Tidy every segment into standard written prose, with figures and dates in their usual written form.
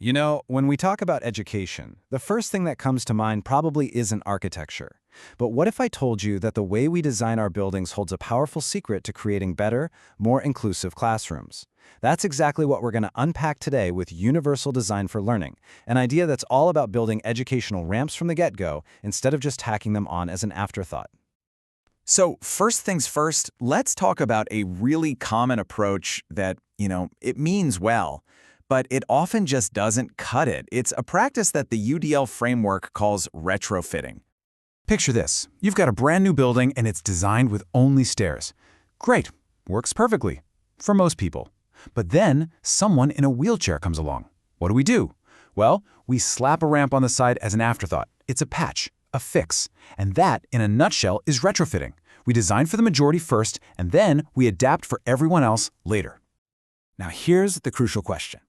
You know, when we talk about education, the first thing that comes to mind probably isn't architecture. But what if I told you that the way we design our buildings holds a powerful secret to creating better, more inclusive classrooms? That's exactly what we're going to unpack today with Universal Design for Learning, an idea that's all about building educational ramps from the get-go instead of just tacking them on as an afterthought. So first things first, let's talk about a really common approach that, it means well, but it often just doesn't cut it. It's a practice that the UDL framework calls retrofitting. Picture this. You've got a brand new building and it's designed with only stairs. Great. Works perfectly. For most people. But then someone in a wheelchair comes along. What do? Well, we slap a ramp on the side as an afterthought. It's a patch, a fix. And that, in a nutshell, is retrofitting. We design for the majority first, and then we adapt for everyone else later. Now here's the crucial question.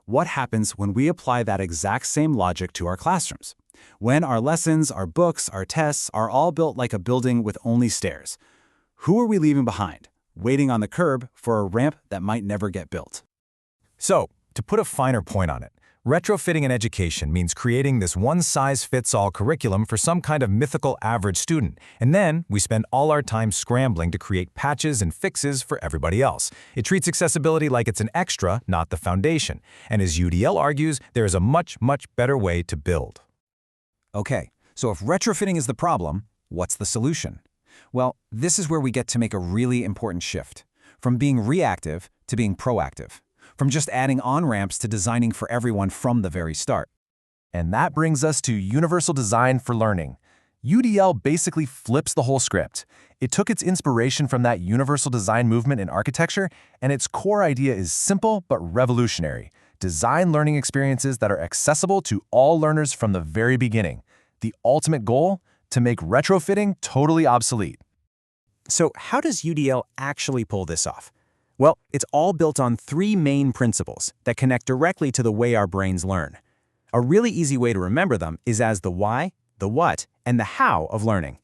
What happens when we apply that exact same logic to our classrooms? When our lessons, our books, our tests are all built like a building with only stairs? Who are we leaving behind, waiting on the curb for a ramp that might never get built? So, to put a finer point on it, retrofitting in education means creating this one-size-fits-all curriculum for some kind of mythical average student, and then we spend all our time scrambling to create patches and fixes for everybody else. It treats accessibility like it's an extra, not the foundation. And as UDL argues, there is a much, much better way to build. Okay, so if retrofitting is the problem, what's the solution? Well, this is where we get to make a really important shift. From being reactive to being proactive. From just adding on-ramps to designing for everyone from the very start. And that brings us to Universal Design for Learning. UDL basically flips the whole script. It took its inspiration from that universal design movement in architecture, and its core idea is simple but revolutionary. Design learning experiences that are accessible to all learners from the very beginning. The ultimate goal? To make retrofitting totally obsolete. So how does UDL actually pull this off? Well, it's all built on three main principles that connect directly to the way our brains learn. A really easy way to remember them is as the why, the what, and the how of learning.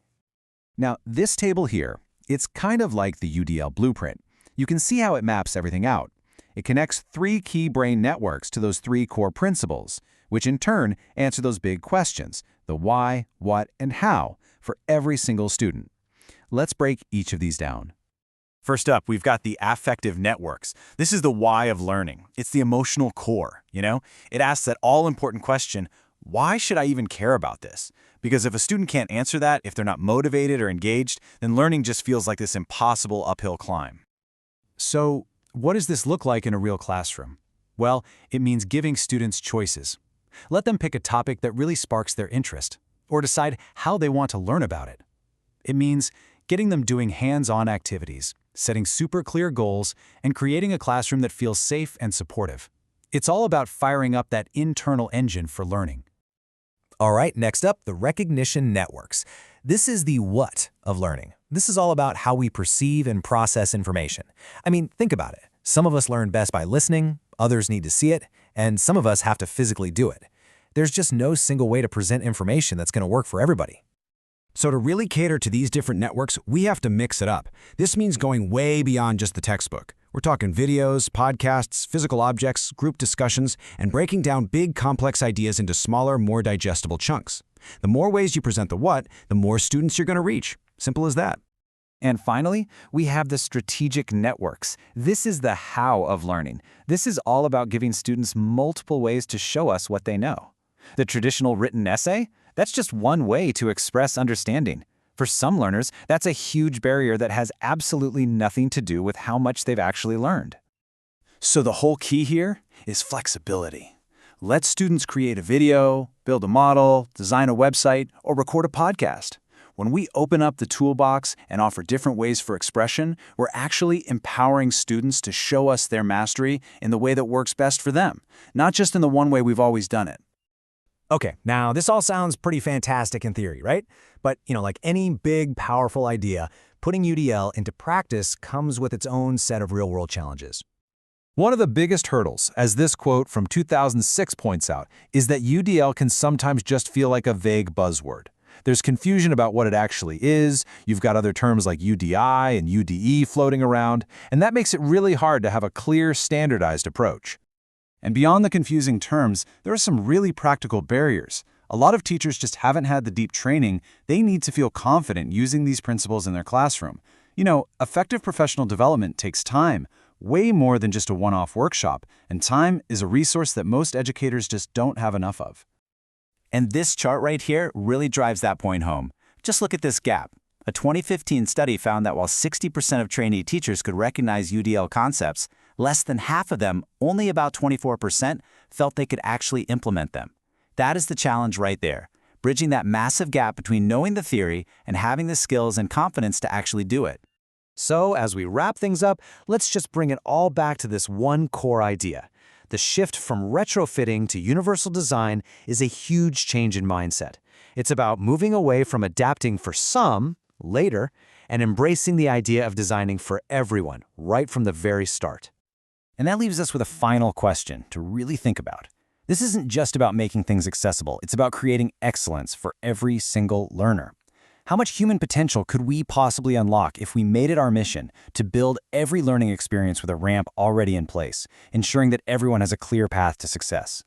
Now, this table here, it's kind of like the UDL blueprint. You can see how it maps everything out. It connects three key brain networks to those three core principles, which in turn answer those big questions, the why, what, and how, for every single student. Let's break each of these down. First up, we've got the affective networks. This is the why of learning. It's the emotional core, It asks that all-important question, why should I even care about this? Because if a student can't answer that, if they're not motivated or engaged, then learning just feels like this impossible uphill climb. So, what does this look like in a real classroom? Well, it means giving students choices. Let them pick a topic that really sparks their interest, or decide how they want to learn about it. It means getting them doing hands-on activities, setting super clear goals, and creating a classroom that feels safe and supportive. It's all about firing up that internal engine for learning. All right, next up, the recognition networks. This is the what of learning. This is all about how we perceive and process information. I mean, think about it. Some of us learn best by listening, others need to see it, and some of us have to physically do it. There's just no single way to present information that's going to work for everybody. So to really cater to these different networks, we have to mix it up. This means going way beyond just the textbook. We're talking videos, podcasts, physical objects, group discussions, and breaking down big, complex ideas into smaller, more digestible chunks. The more ways you present the what, the more students you're going to reach. Simple as that. And finally, we have the strategic networks. This is the how of learning. This is all about giving students multiple ways to show us what they know. The traditional written essay? That's just one way to express understanding. For some learners, that's a huge barrier that has absolutely nothing to do with how much they've actually learned. So the whole key here is flexibility. Let students create a video, build a model, design a website, or record a podcast. When we open up the toolbox and offer different ways for expression, we're actually empowering students to show us their mastery in the way that works best for them, not just in the one way we've always done it. Okay, now this all sounds pretty fantastic in theory, right? But, like any big, powerful idea, putting UDL into practice comes with its own set of real-world challenges. One of the biggest hurdles, as this quote from 2006 points out, is that UDL can sometimes just feel like a vague buzzword. There's confusion about what it actually is, you've got other terms like UDI and UDE floating around, and that makes it really hard to have a clear, standardized approach. And beyond the confusing terms, there are some really practical barriers. A lot of teachers just haven't had the deep training they need to feel confident using these principles in their classroom. Effective professional development takes time, way more than just a one-off workshop, and time is a resource that most educators just don't have enough of. And this chart right here really drives that point home. Just look at this gap. A 2015 study found that while 60% of trainee teachers could recognize UDL concepts, less than half of them, only about 24%, felt they could actually implement them. That is the challenge right there, bridging that massive gap between knowing the theory and having the skills and confidence to actually do it. So, as we wrap things up, let's just bring it all back to this one core idea. The shift from retrofitting to universal design is a huge change in mindset. It's about moving away from adapting for some, later, and embracing the idea of designing for everyone, right from the very start. And that leaves us with a final question to really think about. This isn't just about making things accessible, it's about creating excellence for every single learner. How much human potential could we possibly unlock if we made it our mission to build every learning experience with a ramp already in place, ensuring that everyone has a clear path to success?